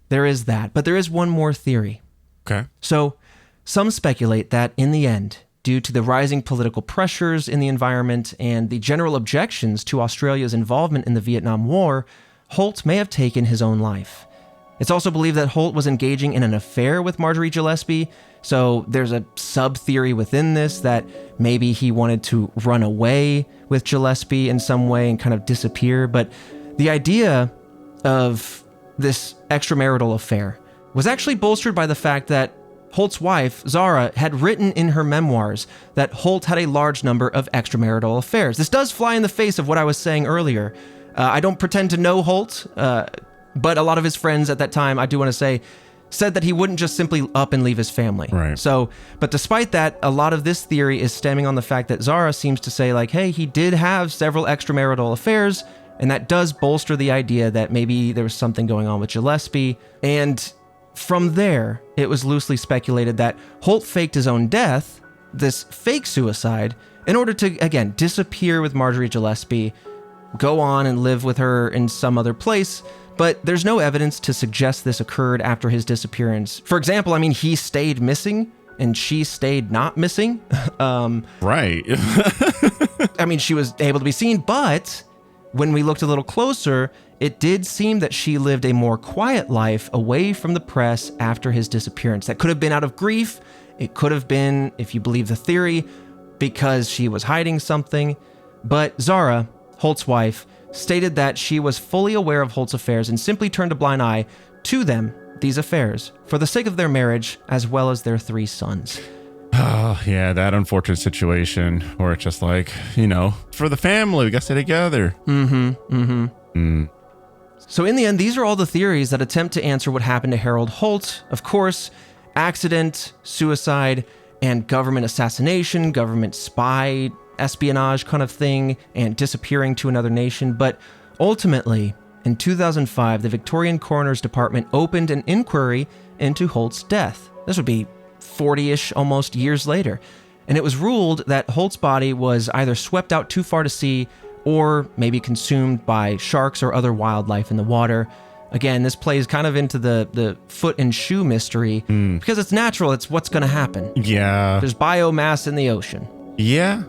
there is that. But there is one more theory. Okay. So some speculate that in the end, due to the rising political pressures in the environment and the general objections to Australia's involvement in the Vietnam War, Holt may have taken his own life. It's also believed that Holt was engaging in an affair with Marjorie Gillespie, so there's a sub-theory within this that maybe he wanted to run away with Gillespie in some way and kind of disappear. But the idea of this extramarital affair was actually bolstered by the fact that Holt's wife, Zara, had written in her memoirs that Holt had a large number of extramarital affairs. This does fly in the face of what I was saying earlier. I don't pretend to know Holt, but a lot of his friends at that time, I do want to say, said that he wouldn't just simply up and leave his family. Right. So, but despite that, a lot of this theory is stemming on the fact that Zara seems to say like, hey, he did have several extramarital affairs, and that does bolster the idea that maybe there was something going on with Gillespie. And from there, it was loosely speculated that Holt faked his own death, this fake suicide, in order to, again, disappear with Marjorie Gillespie, go on and live with her in some other place. But there's no evidence to suggest this occurred after his disappearance. For example, I mean, he stayed missing and she stayed not missing. Right. I mean, she was able to be seen, but when we looked a little closer, it did seem that she lived a more quiet life away from the press after his disappearance. That could have been out of grief. It could have been, if you believe the theory, because she was hiding something. But Zara, Holt's wife, stated that she was fully aware of Holt's affairs and simply turned a blind eye to them, these affairs, for the sake of their marriage as well as their 3 sons. Oh, yeah, that unfortunate situation where it's just like, for the family, we got to stay together. So in the end, these are all the theories that attempt to answer what happened to Harold Holt. Of course, accident, suicide, and government assassination, government spy, espionage kind of thing, and disappearing to another nation. But ultimately, in 2005, the Victorian Coroner's Department opened an inquiry into Holt's death. This would be 40-ish almost years later. And it was ruled that Holt's body was either swept out too far to sea or maybe consumed by sharks or other wildlife in the water. Again, this plays kind of into the foot and shoe mystery because it's natural. It's what's going to happen. Yeah. There's biomass in the ocean. Yeah.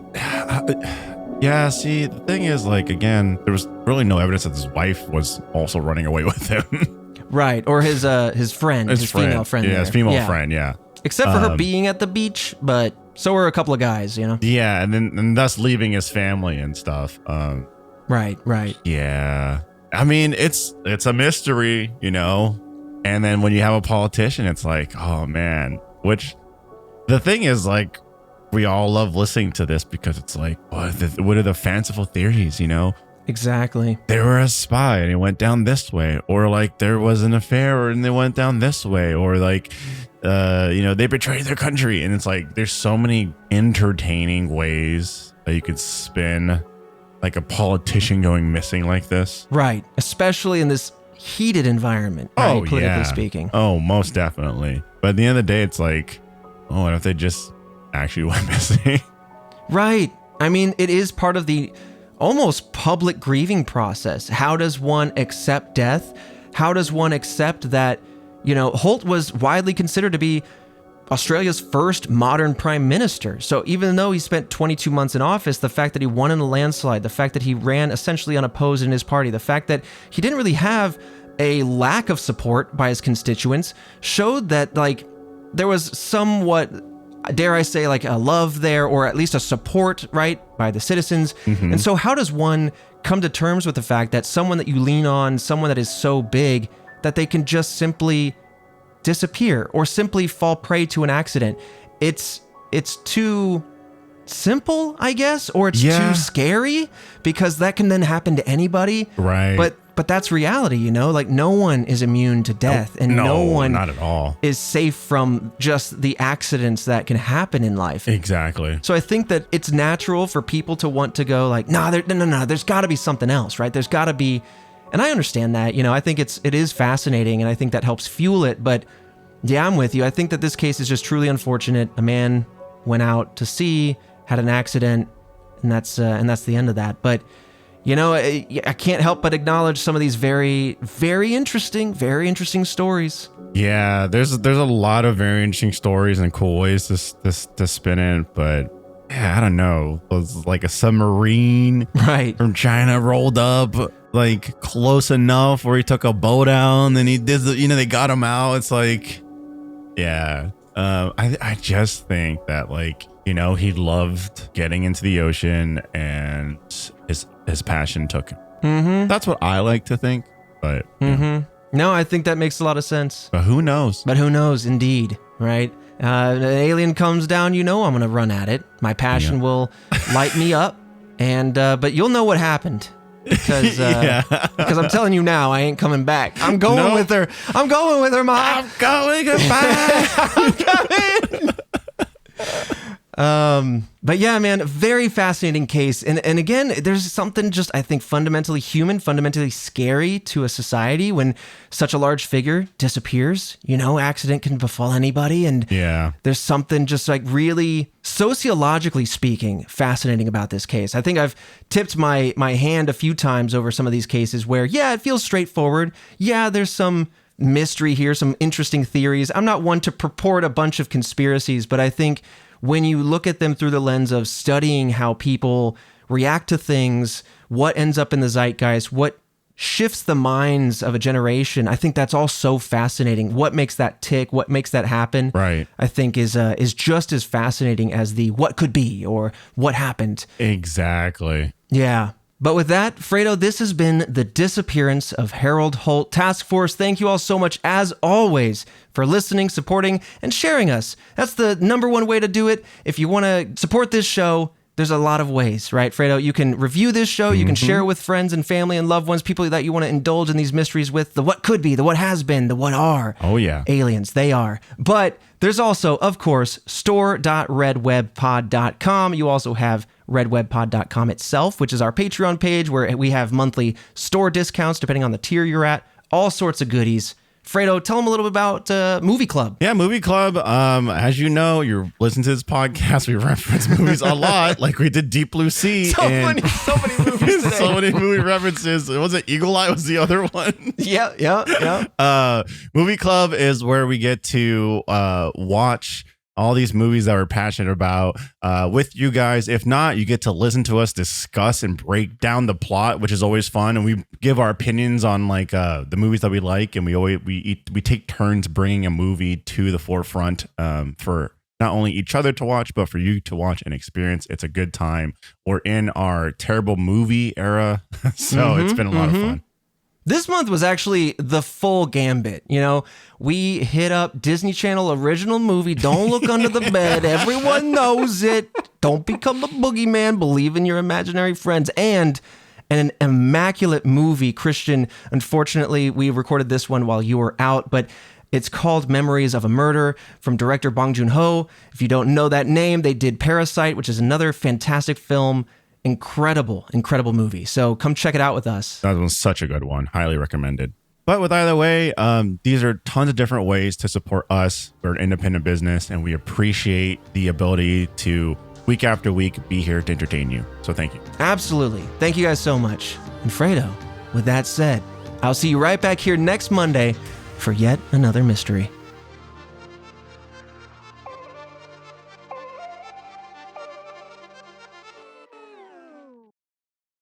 Yeah, see, the thing is, like, again, there was really no evidence that his wife was also running away with him. Right. Or his friend, his female friend. Yeah, his female friend, yeah. Except for her being at the beach, but so were a couple of guys, Yeah, and thus leaving his family and stuff. Right. Yeah. I mean, it's a mystery, And then when you have a politician, it's like, oh, man. Which, the thing is, like, we all love listening to this because it's like, what are the fanciful theories, Exactly. They were a spy and it went down this way, or like there was an affair and they went down this way, or like, they betrayed their country. And it's like, there's so many entertaining ways that you could spin like a politician going missing like this. Right. Especially in this heated environment, right? Politically speaking. Oh, most definitely. But at the end of the day, it's like, what if they just actually went missing? Right. I mean, it is part of the almost public grieving process. How does one accept death? How does one accept that, Holt was widely considered to be Australia's first modern prime minister. So even though he spent 22 months in office, the fact that he won in a landslide, the fact that he ran essentially unopposed in his party, the fact that he didn't really have a lack of support by his constituents showed that, like, there was somewhat, dare I say, like a love there, or at least a support, right, by the citizens. Mm-hmm. And so how does one come to terms with the fact that someone that you lean on, someone that is so big, that they can just simply disappear or simply fall prey to an accident? it's too simple, I guess, or it's too scary, because that can then happen to anybody. Right. But that's reality, you know? Like, no one is immune to death, and no one not at all is safe from just the accidents that can happen in life. Exactly. So I think that it's natural for people to want to go like, no, there's got to be something else, right? There's got to be, and I understand that, you know, I think it is fascinating, and I think that helps fuel it. But yeah, I'm with you. I think that this case is just truly unfortunate. A man went out to sea, had an accident, and that's the end of that. But you know, I can't help but acknowledge some of these very, very interesting stories. Yeah, there's a lot of very interesting stories and cool ways to spin it, but yeah, I don't know. It was like a submarine from China rolled up like close enough where he took a boat out, and then he did they got him out. It's like, yeah. I just think that, like, you know, he loved getting into the ocean, and his passion took him. Mm-hmm. That's what I like to think. But no, I think that makes a lot of sense. But who knows? Indeed, right? An alien comes down, you know, I'm gonna run at it. My passion will light me up, and but you'll know what happened. Because I'm telling you now, I ain't coming back. I'm going with her. I'm going with her, Mom. I'm going goodbye. I'm coming. But yeah, man, very fascinating case. And again, there's something just, I think, fundamentally human, fundamentally scary to a society when such a large figure disappears. You know, accident can befall anybody. And there's something just like really sociologically speaking fascinating about this case. I think I've tipped my hand a few times over some of these cases where, yeah, it feels straightforward. Yeah, there's some mystery here, some interesting theories. I'm not one to purport a bunch of conspiracies, but I think when you look at them through the lens of studying how people react to things, what ends up in the zeitgeist, what shifts the minds of a generation, I think that's all so fascinating. What makes that tick, what makes that happen, right, I think is just as fascinating as the what could be or what happened. Exactly. Yeah. But with that, Fredo, this has been The Disappearance of Harold Holt. Task Force, thank you all so much, as always, for listening, supporting, and sharing us. That's the number one way to do it. If you want to support this show, there's a lot of ways, right, Fredo? You can review this show. You can share it with friends and family and loved ones, people that you want to indulge in these mysteries with, the what could be, the what has been, the what are. Oh, yeah. Aliens, they are. But there's also, of course, store.redwebpod.com. You also have redwebpod.com itself, which is our Patreon page where we have monthly store discounts depending on the tier you're at, all sorts of goodies. Fredo, tell them a little bit about Movie Club. Yeah, Movie Club. As you know, you're listening to this podcast. We reference movies a lot, like we did Deep Blue Sea. So many movies today. So many movie references. Was it Eagle Eye was the other one? Yeah. Movie Club is where we get to watch all these movies that we're passionate about with you guys. If not, you get to listen to us discuss and break down the plot, which is always fun. And we give our opinions on like the movies that we like, and we take turns bringing a movie to the forefront for not only each other to watch, but for you to watch and experience. It's a good time. We're in our terrible movie era, so it's been a lot of fun. This month was actually the full gambit. You know, we hit up Disney Channel original movie, Don't Look Under the Bed. Everyone knows it. Don't become the boogeyman. Believe in your imaginary friends. And an immaculate movie, Christian. Unfortunately, we recorded this one while you were out, but it's called Memories of a Murder from director Bong Joon-ho. If you don't know that name, they did Parasite, which is another fantastic film. Incredible movie. So come check it out with us. That was such a good one. Highly recommended. But with either way, these are tons of different ways to support us. We're an independent business, and we appreciate the ability to week after week be here to entertain you. So thank you. Absolutely. Thank you guys so much. And Fredo, with that said, I'll see you right back here next Monday for yet another mystery.